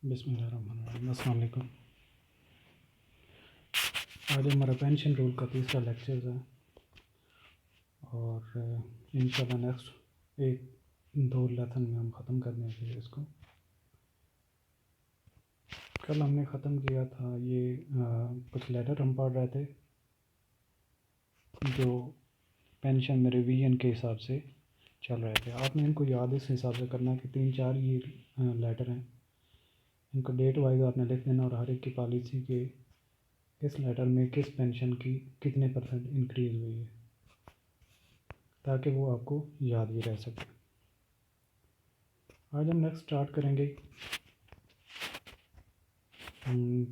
बिस्मिल्लाहिर्रहमानिर्रहीम। अस्सलाम वालेकुम। आज हमारा पेंशन रूल का तीसरा लेक्चर है और इंशाल्लाह नेक्स्ट एक दो लेसन में हम ख़त्म कर देंगे इसको। कल हमने ख़त्म किया था ये कुछ लेटर हम पढ़ रहे थे जो पेंशन में रिवीजन के हिसाब से चल रहे थे। आपने इनको याद इस हिसाब से करना कि 3-4 ये लेटर हैं, इनको डेट वाइज आपने लिख देना और हर एक की पॉलिसी के किस लेटर में किस पेंशन की कितने % इंक्रीज़ हुई है, ताकि वो आपको याद भी रह सके। आज हम नेक्स्ट स्टार्ट करेंगे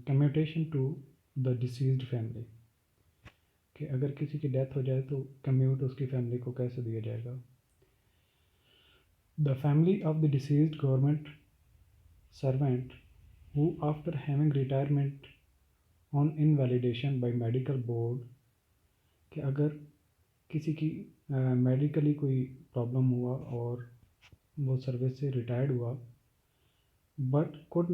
commutation to the deceased family, कि अगर किसी की डेथ हो जाए तो कम्यूट उसकी फैमिली को कैसे दिया जाएगा। The family of the deceased government servant who after having retirement on invalidation by medical board, कि अगर किसी की मेडिकली कोई प्रॉब्लम हुआ और वो सर्विस से रिटायर्ड हुआ but could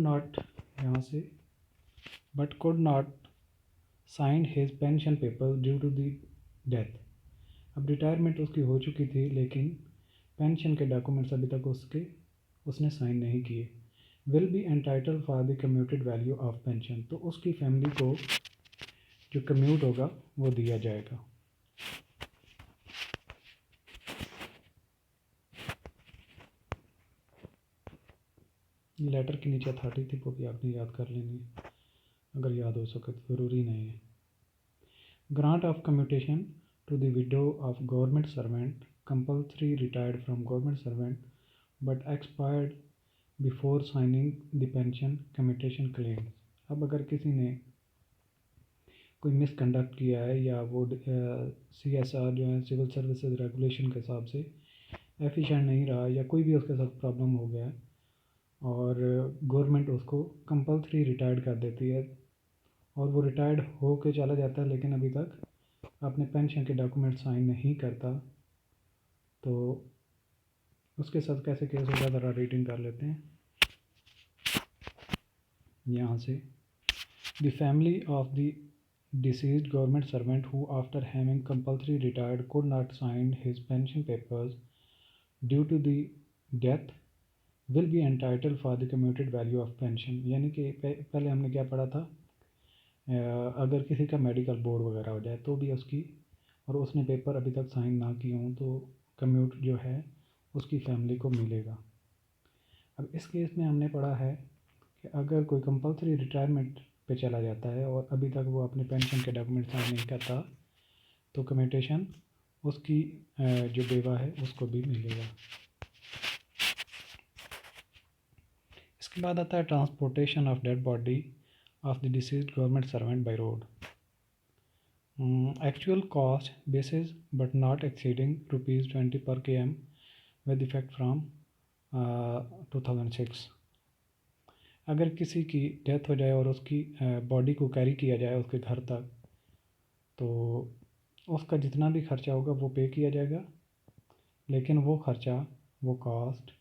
not sign his pension paper due to the death. अब रिटायरमेंट उसकी हो चुकी थी लेकिन पेंशन के डॉक्यूमेंट्स अभी तक उसने साइन नहीं किए। Will be entitle for the commuted value of pension, तो उसकी फैमिली को जो कम्यूट होगा वो दिया जाएगा। लेटर के नीचे अथॉरिटी थी, वो भी आपने याद कर लेनी है, अगर याद हो सके तो, ज़रूरी नहीं है। Grant of commutation to the widow of government servant compulsory retired from government servant but expired before signing the pension commutation claim. अब अगर किसी ने कोई मिसकंडक्ट किया है या वो CSR जो है सिविल सर्विसेज रेगुलेशन के हिसाब से एफिशिएंट नहीं रहा या कोई भी उसके साथ प्रॉब्लम हो गया और गवर्नमेंट उसको कंपल्सरी रिटायर्ड कर देती है और वो रिटायर्ड हो के चला जाता है लेकिन अभी तक अपने पेंशन के डॉक्यूमेंट साइन नहीं करता, तो उसके साथ कैसे केस होगा ज़रा रीडिंग कर लेते हैं यहाँ से। The family of the deceased government servant who after having compulsory retired could not sign his pension papers due to the death will be entitle for the commuted value of pension. यानी कि पहले हमने क्या पढ़ा था, अगर किसी का मेडिकल बोर्ड वगैरह हो जाए तो भी उसकी और उसने पेपर अभी तक साइन ना किए हों तो कम्यूट जो है उसकी फैमिली को मिलेगा। अब इस केस में हमने पढ़ा है कि अगर कोई कंपल्सरी रिटायरमेंट पे चला जाता है और अभी तक वो अपने पेंशन के डॉक्यूमेंट साइन नहीं करता तो कम्यूटेशन उसकी जो बेवा है उसको भी मिलेगा। इसके बाद आता है transportation of dead body of the deceased government servant by road. Actual cost basis but not exceeding ₹20 per km with effect from 2006। अगर किसी की डेथ हो जाए और उसकी बॉडी को कैरी किया जाए उसके घर तक तो उसका जितना भी खर्चा होगा वो पे किया जाएगा, लेकिन वो खर्चा वो कॉस्ट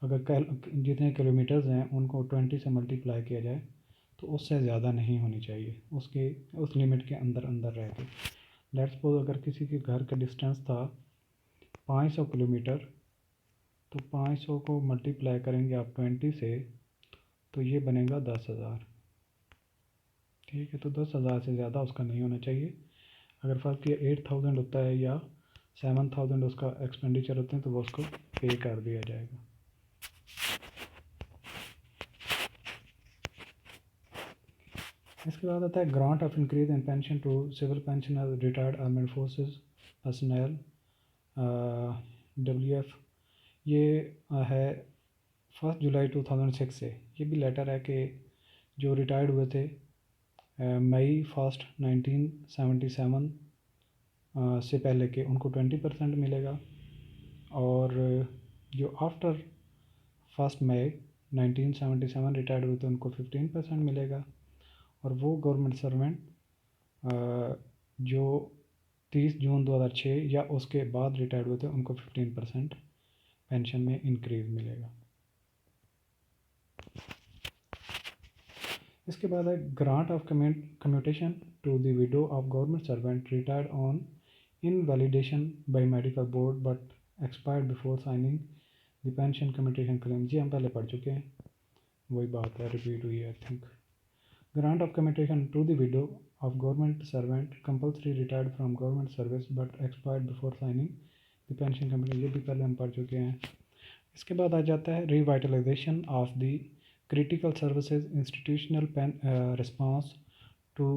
अगर जितने किलोमीटर्स हैं उनको 20 से मल्टीप्लाई किया जाए तो उससे ज़्यादा नहीं होनी चाहिए, उस लिमिट के अंदर रह के। लेट्स सपोज अगर किसी के घर का डिस्टेंस था 500 किलोमीटर तो 500 को मल्टीप्लाई करेंगे आप 20 से तो ये बनेगा 10,000। ठीक है, तो 10,000 से ज़्यादा उसका नहीं होना चाहिए। अगर फर्क ये 8,000 होता है या 7,000 उसका एक्सपेंडिचर होते हैं तो वो उसको पे कर दिया जाएगा। इसके बाद आता है grant of increase in pension to civil pensioner retired armed forces personnel WF। ये है 1 जुलाई 2006 से। ये भी लेटर है कि जो रिटायर्ड हुए थे मई 1 1977 से पहले के उनको 20% मिलेगा और जो आफ्टर 1 मई 1977 रिटायर्ड हुए थे उनको 15% मिलेगा और वो गवर्नमेंट सर्वेंट जो 30 जून 2006 या उसके बाद रिटायर्ड हुए थे उनको 15% पेंशन में इंक्रीज़ मिलेगा। इसके बाद है grant of commutation to the widow of government servant retired on invalidation by medical board but expired before signing the pension commutation claim. जी हम पहले पढ़ चुके हैं, वही बात है, रिपीट हुई है I think. Grant of commutation to the widow of government servant compulsory retired from government service but expired before signing the pension company, ये भी पहले हम पढ़ चुके हैं। इसके बाद आ जाता है revitalisation of the critical services institutional response to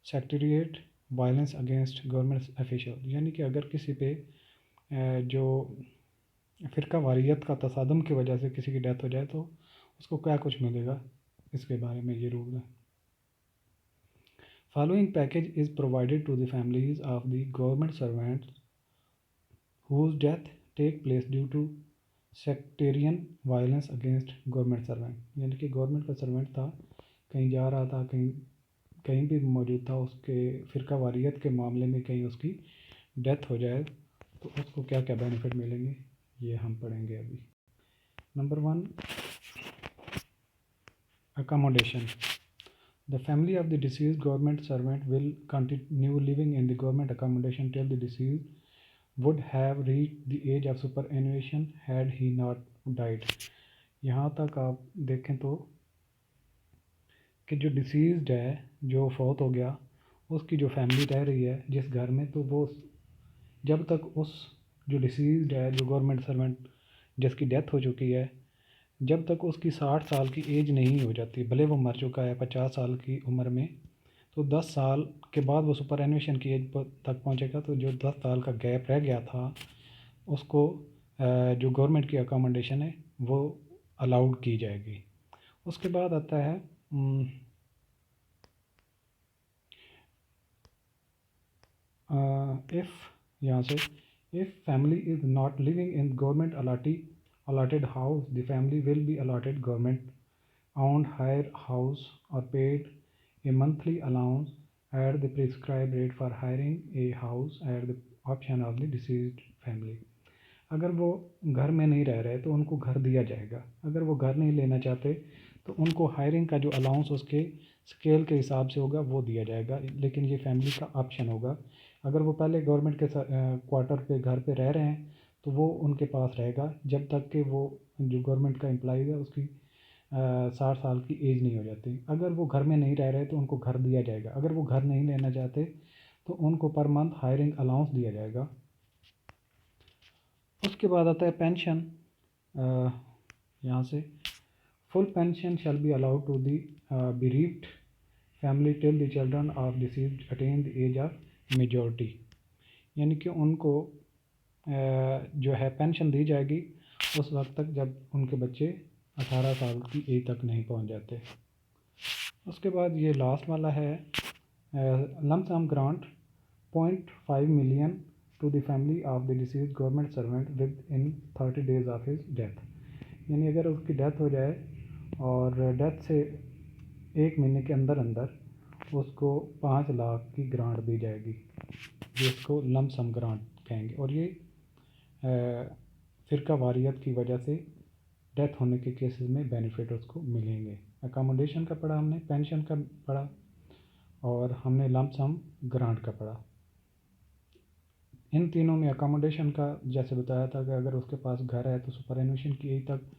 secretariat violence against government official. यानी कि अगर किसी पे जो फ़िरका वारियत का तसादम की वजह से किसी की डेथ हो जाए तो उसको क्या कुछ मिलेगा, इसके बारे में ये रूल है। Following package is provided to the families of the government servants whose death take place due to sectarian violence against government servant। यानी कि गवर्नमेंट का सर्वेंट था, कहीं जा रहा था, कहीं कहीं भी मौजूद था, उसके फ़िरका वारियत के मामले में कहीं उसकी डेथ हो जाए तो उसको क्या क्या बेनिफिट मिलेंगे, ये हम पढ़ेंगे अभी। Number 1, accommodation. The family of the deceased government servant will continue living in the government accommodation till the deceased would have reached the age of superannuation had he not died। यहाँ तक आप देखें तो कि जो डिसीज़्ड है, जो फौत हो गया, उसकी जो फैमिली रह रही है जिस घर में, तो वो जब तक उस जो डिसीज़्ड है, जो गवर्नमेंट सर्वेंट जिसकी डेथ हो चुकी है, जब तक उसकी 60 साल की एज नहीं हो जाती, भले वो मर चुका है 50 साल की उम्र में, तो 10 साल के बाद वो सुपर एनुएशन की एज तक पहुंचेगा। तो जो 10 साल का गैप रह गया था उसको जो गवर्नमेंट की अकोमोडेशन है वो अलाउड की जाएगी। उसके बाद आता है इफ़, यहाँ से if family is not living in government allotted house, the family will be allotted government owned hire house or paid a monthly allowance at the prescribed rate for hiring a house at the option of the deceased family। अगर वो घर में नहीं रह रहे तो उनको घर दिया जाएगा, अगर वो घर नहीं लेना चाहते तो उनको हायरिंग का जो अलाउंस उसके स्केल के हिसाब से होगा वो दिया जाएगा, लेकिन ये फैमिली का ऑप्शन होगा। अगर वो पहले गवर्नमेंट के क्वार्टर पे घर पे रह रहे हैं तो वो उनके पास रहेगा जब तक कि वो जो गवर्नमेंट का एम्प्लॉय है उसकी 60 साल की एज नहीं हो जाती। अगर वो घर में नहीं रह रहे तो उनको घर दिया जाएगा, अगर वो घर नहीं लेना चाहते तो उनको पर मंथ हायरिंग अलाउंस दिया जाएगा। उसके बाद आता है पेंशन। यहाँ से full pension shall be allowed to the bereaved family till the children of deceased attain the age of majority. यानी कि उनको जो है पेंशन दी जाएगी उस वक्त तक जब उनके बच्चे 18 साल की एज तक नहीं पहुंच जाते। उसके बाद ये लास्ट वाला है lump sum grant 0.5 million to the family of the deceased government servant within 30 days of his death। यानी अगर उसकी डेथ हो जाए और डेथ से 1 महीने के अंदर अंदर उसको 5 लाख की ग्रांट दी जाएगी, जिसको लम्प सम ग्रांट कहेंगे। और ये फ़िरका वारियत की वजह से डेथ होने के केसेस में बेनिफिट उसको मिलेंगे। अकोमोडेशन का पढ़ा हमने, पेंशन का पढ़ा और हमने लम्प सम ग्रांट का पढ़ा। इन तीनों में अकोमोडेशन का जैसे बताया था कि अगर उसके पास घर है तो सुपर एनुएशन की एज तक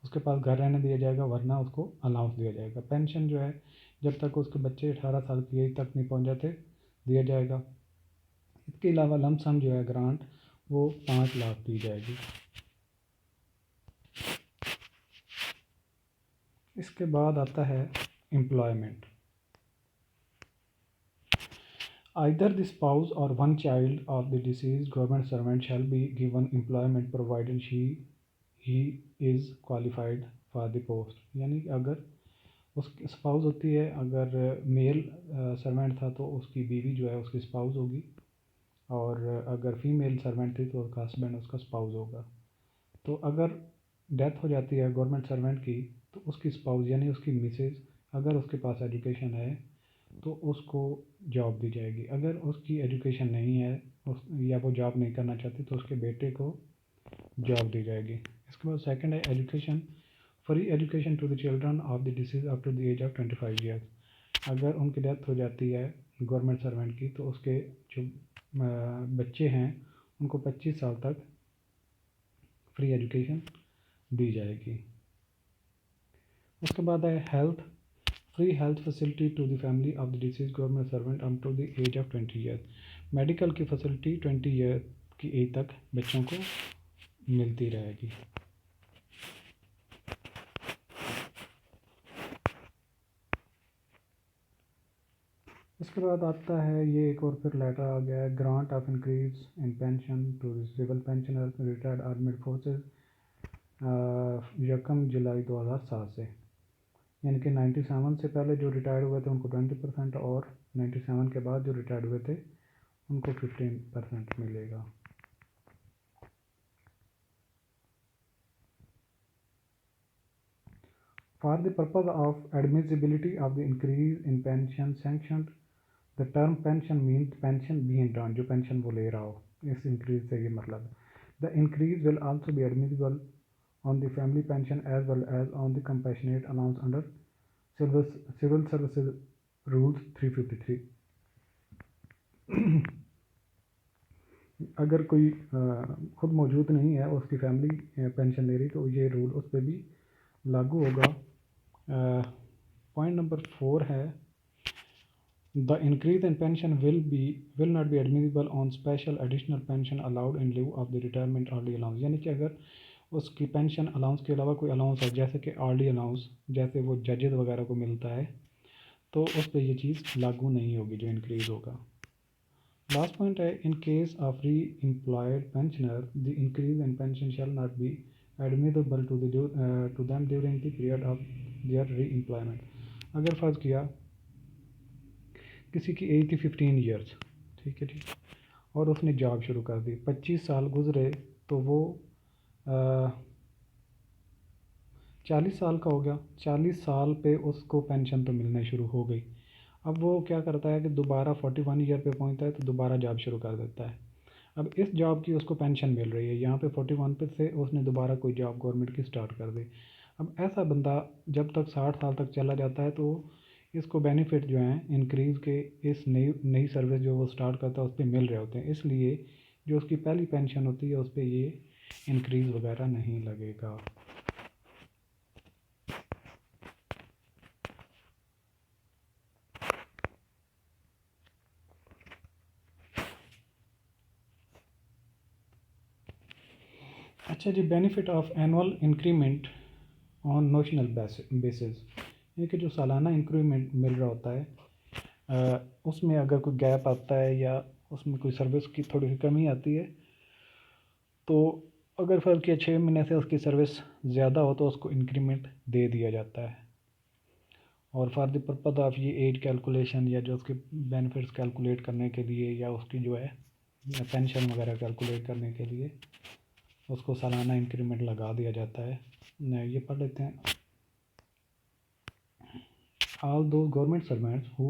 उसके पास घर रहने दिया जाएगा, वरना उसको अलाउंस दिया जाएगा। पेंशन जो है जब तक उसके बच्चे 18 साल की एज तक नहीं पहुंच जाते दिया जाएगा। इसके अलावा लम्प सम जो है ग्रांट वो 5 लाख दी जाएगी। इसके बाद आता है employment. Either the spouse or one child of the deceased government servant shall be given employment provided he is qualified for the post। यानी कि अगर उसकी स्पाउस होती है, अगर मेल सर्वेंट था तो उसकी बीवी जो है उसकी स्पाउस होगी, और अगर फीमेल सर्वेंट थी तो उसका हस्बैंड उसका स्पाउस होगा। तो अगर डेथ हो जाती है गवर्नमेंट सर्वेंट की तो उसकी स्पाउस यानी उसकी मिसेज अगर उसके पास एजुकेशन है तो उसको जॉब दी जाएगी। अगर उसकी एजुकेशन नहीं है या वो जॉब नहीं करना चाहती तो उसके बेटे को जॉब दी जाएगी। इसके बाद सेकंड है education free education to the children of the deceased up to the age of 25 years. अगर उनकी डेथ हो जाती है गवर्नमेंट सर्वेंट की, तो उसके जो बच्चे हैं उनको 25 साल तक फ्री एजुकेशन दी जाएगी। उसके बाद है health, free health facility to the family of the deceased government servant up to the age of 20 years. Medical की फैसिलिटी 20 ईयर की एज तक बच्चों को मिलती रहेगी। इसके बाद आता है ये एक और फिर लेटर आ गया है, grant of increase in pension to civil pensioner retired army forces 1 जुलाई 2007 से। यानी कि 97 से पहले जो रिटायर्ड हुए थे उनको 20% और 97 के बाद जो रिटायर्ड हुए थे उनको 15% मिलेगा। For the purpose of admissibility of the increase in pension sanctioned, the term pension means pension being drawn, जो pension वो ले रहा हो, इस increase से ये मतलब the increase will also be admissible on the family pension as well as on the compassionate allowance under civil services rules 353। अगर कोई खुद मौजूद नहीं है, उसकी फैमिली पेंशन ले रही, तो ये रूल उस पर भी लागू होगा। पॉइंट नंबर 4 है, the increase in pension will not be admissible on special additional pension allowed in लिeu of the retirement early allowance. यानी कि अगर उसकी पेंशन अलाउंस के अलावा कोई अलाउंस है, जैसे कि अर्ली अलाउंस, जैसे वो जजेस वगैरह को मिलता है, तो उस पर ये चीज़ लागू नहीं होगी जो इंक्रीज़ होगा। लास्ट पॉइंट है, in case of re employed pensioner the increase in pension shall not be admissible to them during the period of their re employment. अगर फ़र्ज़ किया किसी की एज थी 15 ईयर्स, ठीक है जी, और उसने जॉब शुरू कर दी, 25 साल गुजरे तो वो 40 साल का हो गया, 40 साल पे उसको पेंशन तो मिलना शुरू हो गई। अब वो क्या करता है कि दोबारा 41 ईयर पे पहुंचता है तो दोबारा जॉब शुरू कर देता है। अब इस जॉब की उसको पेंशन मिल रही है, यहाँ पे 41 पे से उसने दोबारा कोई जॉब गवर्नमेंट की स्टार्ट कर दी। अब ऐसा बंदा जब तक 60 साल तक चला जाता है तो इसको बेनिफिट जो हैं इंक्रीज़ के इस नई नई सर्विस जो वो स्टार्ट करता है उस पर मिल रहे होते हैं, इसलिए जो उसकी पहली पेंशन होती है उस पर ये इंक्रीज़ वगैरह नहीं लगेगा। अच्छा जी, benefit of annual increment on notional basis, यानी कि जो सालाना इंक्रीमेंट मिल रहा होता है उसमें अगर कोई गैप आता है या उसमें कोई सर्विस की थोड़ी सी कमी आती है, तो अगर फ़र्ज़ किया 6 महीने से उसकी सर्विस ज़्यादा हो तो उसको इंक्रीमेंट दे दिया जाता है। और फॉर द पर्पज़ ऑफ ये एज कैलकुलेशन या जो उसके बेनिफिट्स कैलकुलेट करने के लिए या उसकी जो है पेंशन वगैरह कैलकुलेट करने के लिए उसको सालाना इंक्रीमेंट लगा दिया जाता है। ये पढ़ लेते हैं। All those government servants who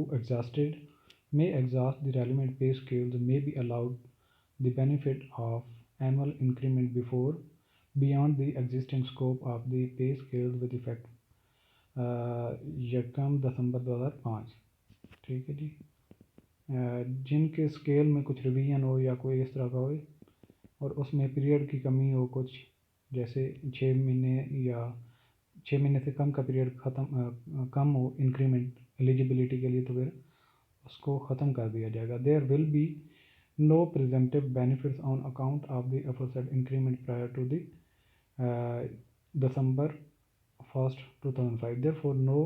may exhaust the relevant pay scales may be allowed the benefit of annual increment beyond the existing scope of the pay scales with effect 1 दिसंबर 2005। ठीक है जी, जिनके स्केल में कुछ रिवीजन हो या कोई इस तरह का हो और उसमें पीरियड की कमी हो कुछ, जैसे 6 महीने या 6 महीने से कम का पीरियड कम हो इंक्रीमेंट एलिजिबिलिटी के लिए, तो फिर उसको ख़त्म कर दिया जाएगा। There will be no preventive benefits on account of the aforesaid increment prior to the December 1st 2005। Therefore no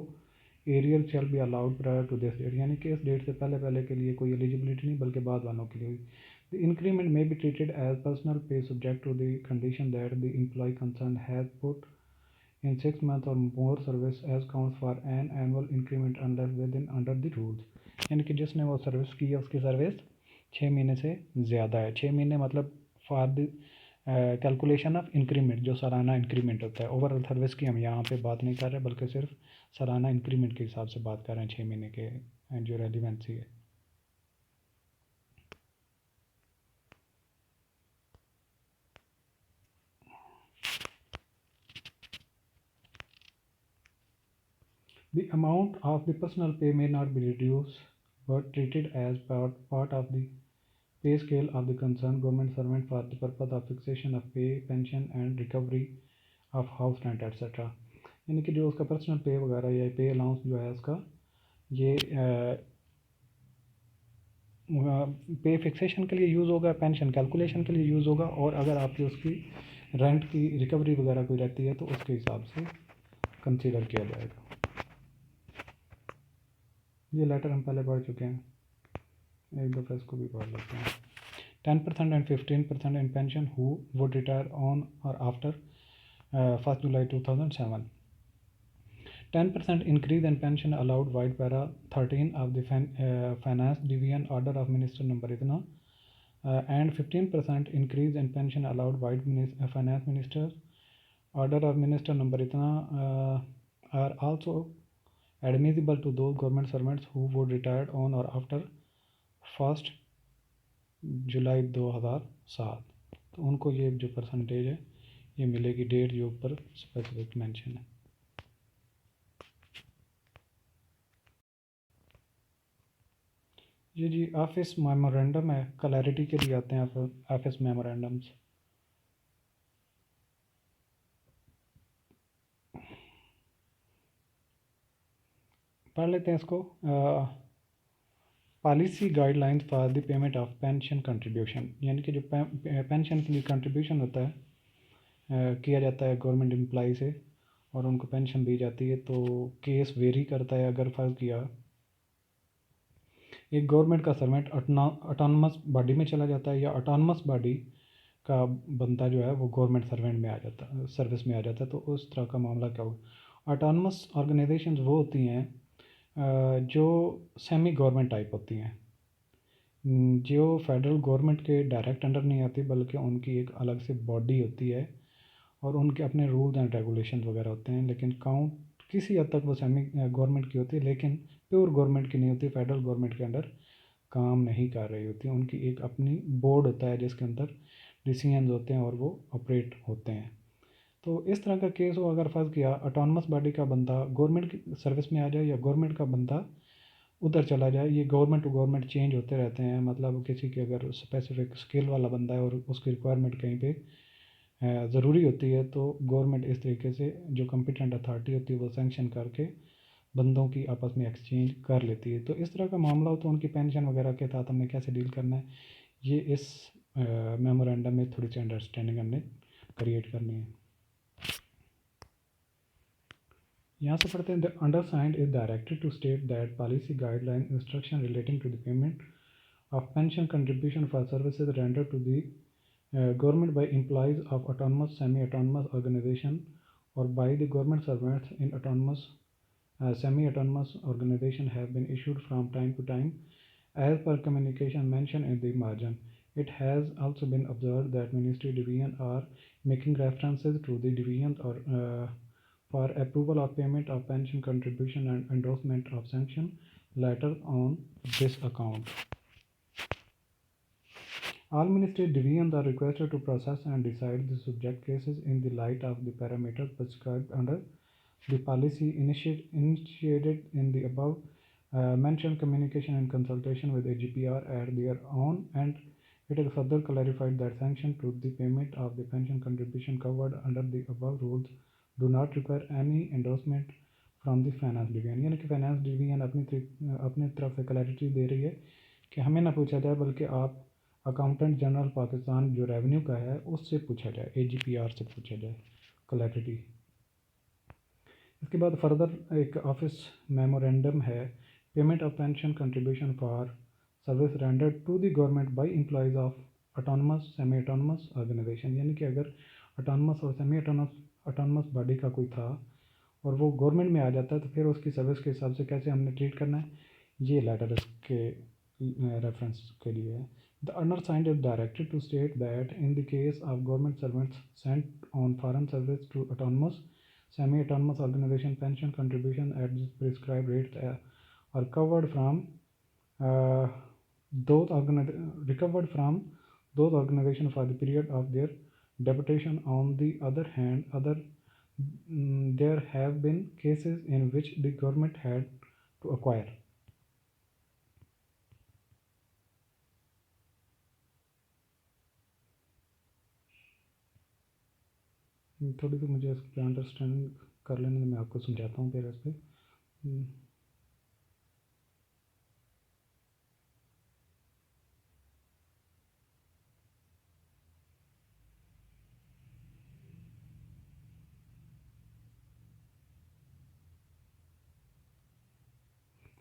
arrear shall be allowed prior to this date, यानी कि इस डेट से पहले के लिए कोई एलिजिबिलिटी नहीं बल्कि बाद वालों के लिए। The increment may be treated as personal pay subject to the condition that the employee concerned has put in 6 months or more service as counts for an annual increment unless within under the rules। यानी कि जिसने वो service की है उसकी service 6 महीने से ज़्यादा है। 6 महीने मतलब for the calculation of increment, जो सालाना इंक्रीमेंट होता है। ओवरऑल सर्विस की हम यहाँ पे बात नहीं कर रहे बल्कि सिर्फ सालाना इंक्रीमेंट के हिसाब से बात कर रहे हैं, 6 महीने के जो रेलिवेंसी है। The amount of the personal pay may not be reduced but treated as part of the pay scale of the concerned government servant for the purpose of fixation of pay, pension and recovery of house rent etc. यानी कि जो उसका personal पे वगैरह या पे allowance जो है उसका ये पे फिक्सेशन के लिए यूज़ होगा, पेंशन कैलकुलेशन के लिए यूज़ होगा, और अगर आपकी उसकी रेंट की रिकवरी वगैरह कोई रहती है तो उसके हिसाब से कंसीडर किया जाएगा। ये लेटर हम पहले पढ़ चुके हैं, एक दफ़ा इसको भी पढ़ लेते हैं। 10% and 15% in pension who would retire on or after 1st July 2007. 10% increase in pension allowed White Para 13 of the Finance Division Order of Minister number itna, and 15% increase in pension allowed White Finance Minister Order of Minister number itna are also admissible to those government servants who would retire on or after 1st जुलाई 2007। तो उनको ये जो percentage है ये मिलेगी, date जो ऊपर specific mention है। ये जी ऑफिस मेमोरेंडम है, क्लैरिटी के लिए आते हैं आप ऑफिस मेमोरेंडम्स। पढ़ लेते हैं इसको। Policy guidelines for the payment of pension contribution, यानी कि जो पेंशन के लिए कंट्रीब्यूशन होता है किया जाता है गवर्नमेंट एम्प्लॉई से और उनको पेंशन दी जाती है, तो केस वेरी करता है। अगर फर्ज किया एक गवर्नमेंट का सर्वेंट ऑटोनमस बॉडी में चला जाता है या ऑटोनमस बॉडी का बंदा जो है वो गवर्नमेंट सर्वेंट में आ जाता है, सर्विस में आ जाता है, तो उस तरह का मामला क्या होगा। ऑटोनमस ऑर्गेनाइजेशंस वो होती हैं जो सेमी गवर्नमेंट टाइप होती हैं, जो फेडरल गवर्नमेंट के डायरेक्ट अंडर नहीं आती बल्कि उनकी एक अलग से बॉडी होती है और उनके अपने रूल्स एंड रेगुलेशन वगैरह होते हैं, लेकिन काउंट किसी हद तक वो सेमी गवर्नमेंट की होती है, लेकिन प्योर गवर्नमेंट की नहीं होती, फेडरल गवर्नमेंट के अंडर काम नहीं कर रही होती है। उनकी एक अपनी बोर्ड होता है जिसके अंदर डिसीजंस होते हैं और वो ऑपरेट होते हैं। तो इस तरह का केस हो अगर फर्ज किया ऑटोनमस बॉडी का बंदा गवर्नमेंट की सर्विस में आ जाए या गवर्नमेंट का बंदा उधर चला जाए, ये गवर्नमेंट टू गवर्नमेंट चेंज होते रहते हैं। मतलब किसी के अगर स्पेसिफिक स्किल वाला बंदा है और उसकी रिक्वायरमेंट कहीं पे ज़रूरी होती है तो गवर्नमेंट इस तरीके से जो कॉम्पिटेंट अथॉरिटी होती है वो सैंक्शन करके बंदों की आपस में एक्सचेंज कर लेती है। तो इस तरह का मामला हो तो उनकी पेंशन वगैरह के साथ हमने कैसे डील करना है, ये इस मेमोरेंडम में थोड़ी सी अंडरस्टैंडिंग हमने क्रिएट करनी है। यहाँ से पढ़ते हैं, the undersigned is directed to state that policy guideline instruction relating to the payment of pension contribution for services rendered to the government by employees of autonomous, semi-autonomous organization or by the government servants in autonomous, semi-autonomous organization have been issued from time to time as per communication mentioned in the margin. It has also been observed that ministry division are making references to the divisions or for approval of payment of pension contribution and endorsement of sanction letter on this account. All ministry divisions are requested to process and decide the subject cases in the light of the parameters prescribed under the policy initiated in the above mentioned communication and consultation with AGPR at their own, and it is further clarified that sanction to the payment of the pension contribution covered under the above rules do not require any endorsement from the finance division. यानी कि finance division अपनी तरफ से clarity दे रही है कि हमें ना पूछा जाए बल्कि आप अकाउंटेंट जनरल पाकिस्तान जो रेवेन्यू का है उससे पूछा जाए, AGPR से पूछा जाए क्लैरिटी। इसके बाद फर्दर एक ऑफिस मेमोरेंडम है, payment of pension contribution for service rendered to the government by employees of autonomous, semi autonomous organisation. यानी कि अगर ऑटोनमस और सेमी ऑटोनमस बॉडी का कोई था और वो गवर्नमेंट में आ जाता है तो फिर उसकी सर्विस के हिसाब से कैसे हमने ट्रीट करना है, ये लेटर इसके रेफरेंस के लिए है। The undersigned is directed to state that in the case of government servants sent on foreign service to autonomous, semi-autonomous organization, pension contribution at the prescribed rates are covered from recovered from those organizations for the period of their deputation. On the other hand, other there have been cases in which the government had to acquire. थोड़ी सी मुझे इस पर understanding कर लेने में मैं आपको समझाता हूँ फिर इस पर।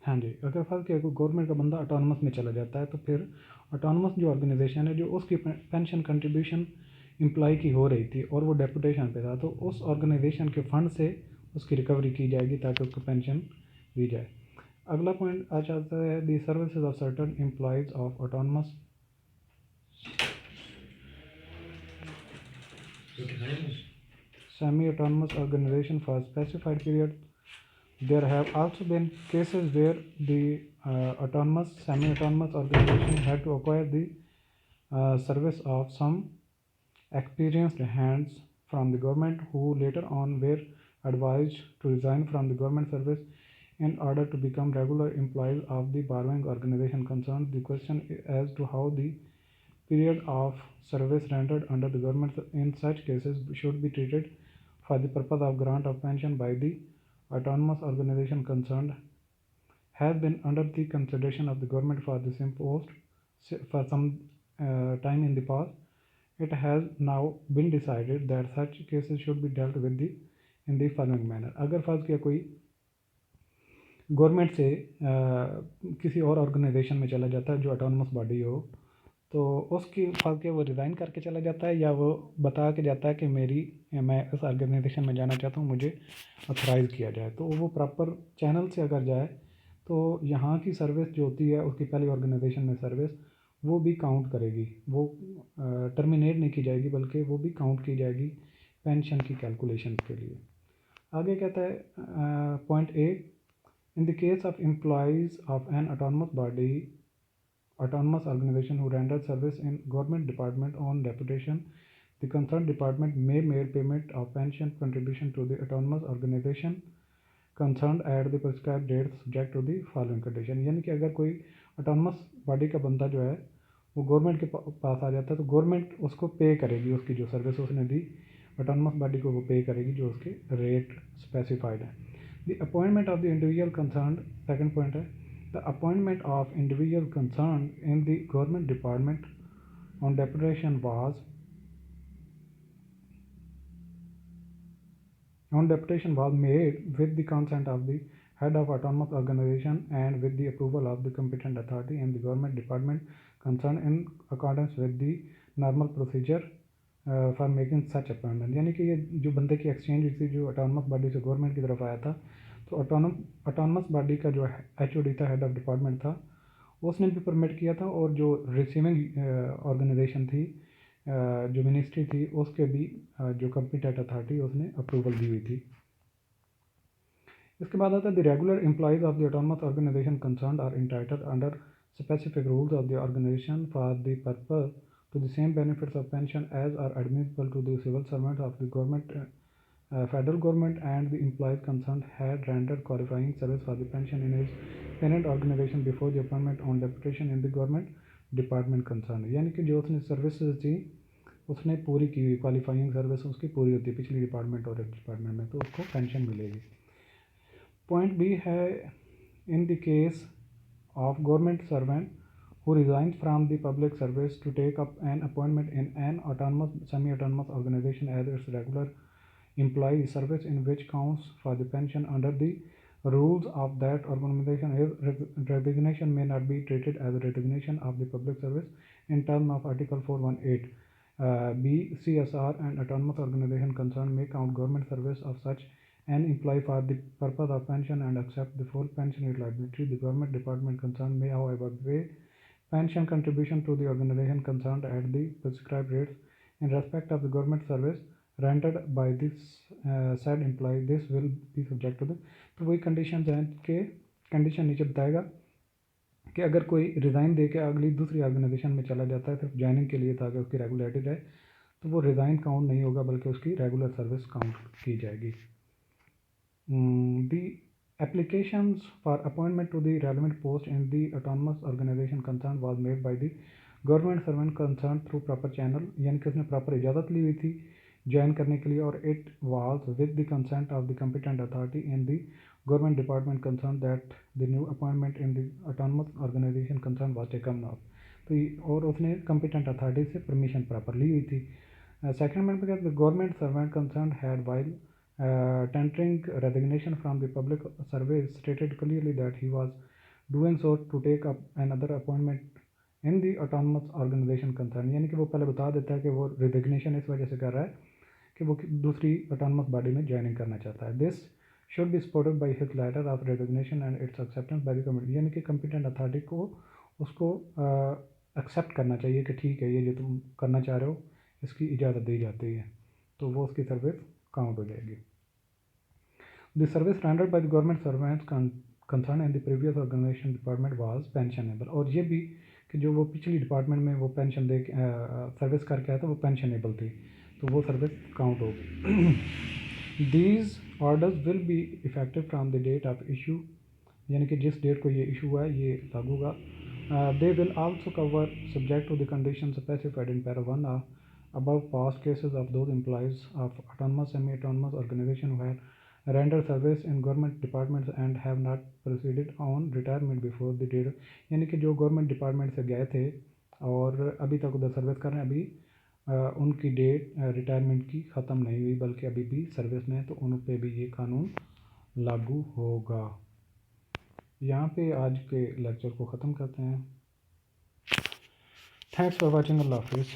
हाँ जी, अगर फर्स्ट क्या गवर्नमेंट का बंदा ऑटोनमस में चला जाता है तो फिर ऑटोनमस जो ऑर्गेनाइजेशन है जो उसकी पेंशन कंट्रीब्यूशन एम्प्लॉय की हो रही थी और वो डेपुटेशन पे था, तो उस ऑर्गेनाइजेशन के फंड से उसकी रिकवरी की जाएगी ताकि उसको पेंशन दी जाए। अगला पॉइंट आ जाता है the services of certain employees of autonomous semi autonomous organization for a specified period. There have also been cases where the autonomous semi autonomous organization had to acquire the service of some experienced hands from the government who later on were advised to resign from the government service in order to become regular employees of the borrowing organization concerned. The question as to how the period of service rendered under the government in such cases should be treated for the purpose of grant of pension by the autonomous organization concerned has been under the consideration of the government for this imposed for some time in the past. It has now been decided that such cases should be dealt with in the following manner. अगर फर्ज किया कोई government से किसी और organisation में चला जाता है जो ऑटोनमस बॉडी हो, तो उसकी फर्ज के वो रिज़ाइन करके चला जाता है या वो बता के जाता है कि मैं इस ऑर्गेनाइजेशन में जाना चाहता हूँ, मुझे ऑथराइज़ किया जाए। तो वो प्रॉपर चैनल से अगर जाए तो यहाँ की सर्विस जो होती है उसकी पहली ऑर्गेनाइजेशन में सर्विस वो भी काउंट करेगी, वो टर्मिनेट नहीं की जाएगी बल्कि वो भी काउंट की जाएगी पेंशन की कैलकुलेशन के लिए। आगे कहता है point A, in the case of employees of an autonomous organization who rendered service in government department on deputation, the concerned department may make payment of pension contribution to the autonomous organization concerned at the prescribed dates subject to the following condition। यानी कि अगर कोई autonomous body का बंदा जो है वो government के पास आ जाता है तो गवर्नमेंट उसको पे करेगी, उसकी जो सर्विस उसने दी ऑटोनमस बॉडी को वो पे करेगी जो उसके रेट स्पेसिफाइड है। The appointment of the individual concern, second point है the appointment of individual concerned in the government department on deputation was made with the consent of the head of autonomous organization and with the approval of the competent authority in the government department concerned in accordance with the normal procedure for making such appointment। यानी कि ये जो बंदे की exchange हुई थी जो autonomous body से गवर्नमेंट की तरफ आया था, तो ऑटोनमस बॉडी का जो HOD था, हेड ऑफ डिपार्टमेंट था, उसने भी परमिट किया था और जो रिसीविंग ऑर्गेनाइजेशन थी, जो मिनिस्ट्री थी, उसके भी जो कॉम्पिटेंट अथॉरिटी उसने अप्रूवल दी हुई थी। इसके बाद आता है the regular employees of the autonomous organisation concerned are entitled under specific rules of the organization for the purpose to the same benefits of pension as are admissible to the civil servants of the government, federal government, and the employees concerned had rendered qualifying service for the pension in his parent organization before the appointment on deputation in the government department concerned। यानी कि जो उसने services थी उसने पूरी की हुई, qualifying service उसकी पूरी होती है पिछली डिपार्टमेंट और डिपार्टमेंट में, तो उसको पेंशन मिलेगी। पॉइंट बी है इन the case of government servant who resigns from the public service to take up an appointment in an autonomous semi-autonomous organization as its regular employee, service in which counts for the pension under the rules of that organization, his resignation may not be treated as a resignation of the public service in terms of Article 418 B CSR, and autonomous organization concerned may count government service of such an employee for the purpose of pension and accept the full pension liability. The government department concerned may, however, pay pension contribution to the organization concerned at the prescribed rates in respect of the government service rendered by this said employee. This will be subject to the, तो वही condition हैं कि condition नीचे बताएगा कि अगर कोई resign दे के अगली दूसरी ऑर्गेनाइजेशन में चला जाता है सिर्फ ज्वाइनिंग के लिए ताकि उसकी रेगुलरिटी रहे, तो वो रिज़ाइन काउंट नहीं होगा बल्कि उसकी रेगुलर सर्विस काउंट की जाएगी। The applications for appointment to the relevant post in the autonomous organization concerned was made by the government servant concern through proper channel, यानी कि उसने प्रॉपर इजाज़त ली हुई थी ज्वाइन करने के लिए, और it was with the consent of the competent authority in the government department concern that the new appointment in the autonomous organisation concern was taken up. तो और उसने कम्पिटेंट अथॉरिटी से परमिशन प्रॉपर ली हुई थी। सेकेंड में the government servant concern had while tendering resignation from the public service stated clearly that he was doing so to take up another appointment in the autonomous organization concern, यानी कि वो पहले बता देता है कि वो रिजिग्नेशन इस वजह से कर रहा है कि वो दूसरी ऑटोनमस बॉडी में ज्वाइनिंग करना चाहता है। This should be supported by his letter of resignation and its acceptance by the committee, यानी कि कम्पिटेंट अथॉरिटी को उसको एक्सेप्ट करना चाहिए कि ठीक है ये जो तुम करना चाह रहे हो इसकी इजाज़त दी जाती है, तो वो उसकी सर्विस काउंट हो जाएगी। The service rendered by the government servants concerned in the previous organization department was pensionable, और ये भी कि जो वो पिछली डिपार्टमेंट में वो पेंशन दे सर्विस करके आया था वो पेंशनेबल थी, तो वो सर्विस काउंट होगी। These orders will be effective from the date of issue, यानी कि जिस डेट को ये इशू हुआ है ये लागू होगा। They will also cover subject to the conditions specified in para 1 above past cases of those employees of autonomous semi-autonomous organization who have rendered service in government departments and have not proceeded on retirement before the date, यानी कि जो government department से गए थे और अभी तक उधर सर्विस कर रहे हैं, अभी उनकी डेट रिटायरमेंट की ख़त्म नहीं हुई बल्कि अभी भी सर्विस में है, तो उन पर भी ये कानून लागू होगा। यहाँ पे आज के लेक्चर को ख़त्म करते हैं। Thanks for watching. अल्लाह हाफिज़।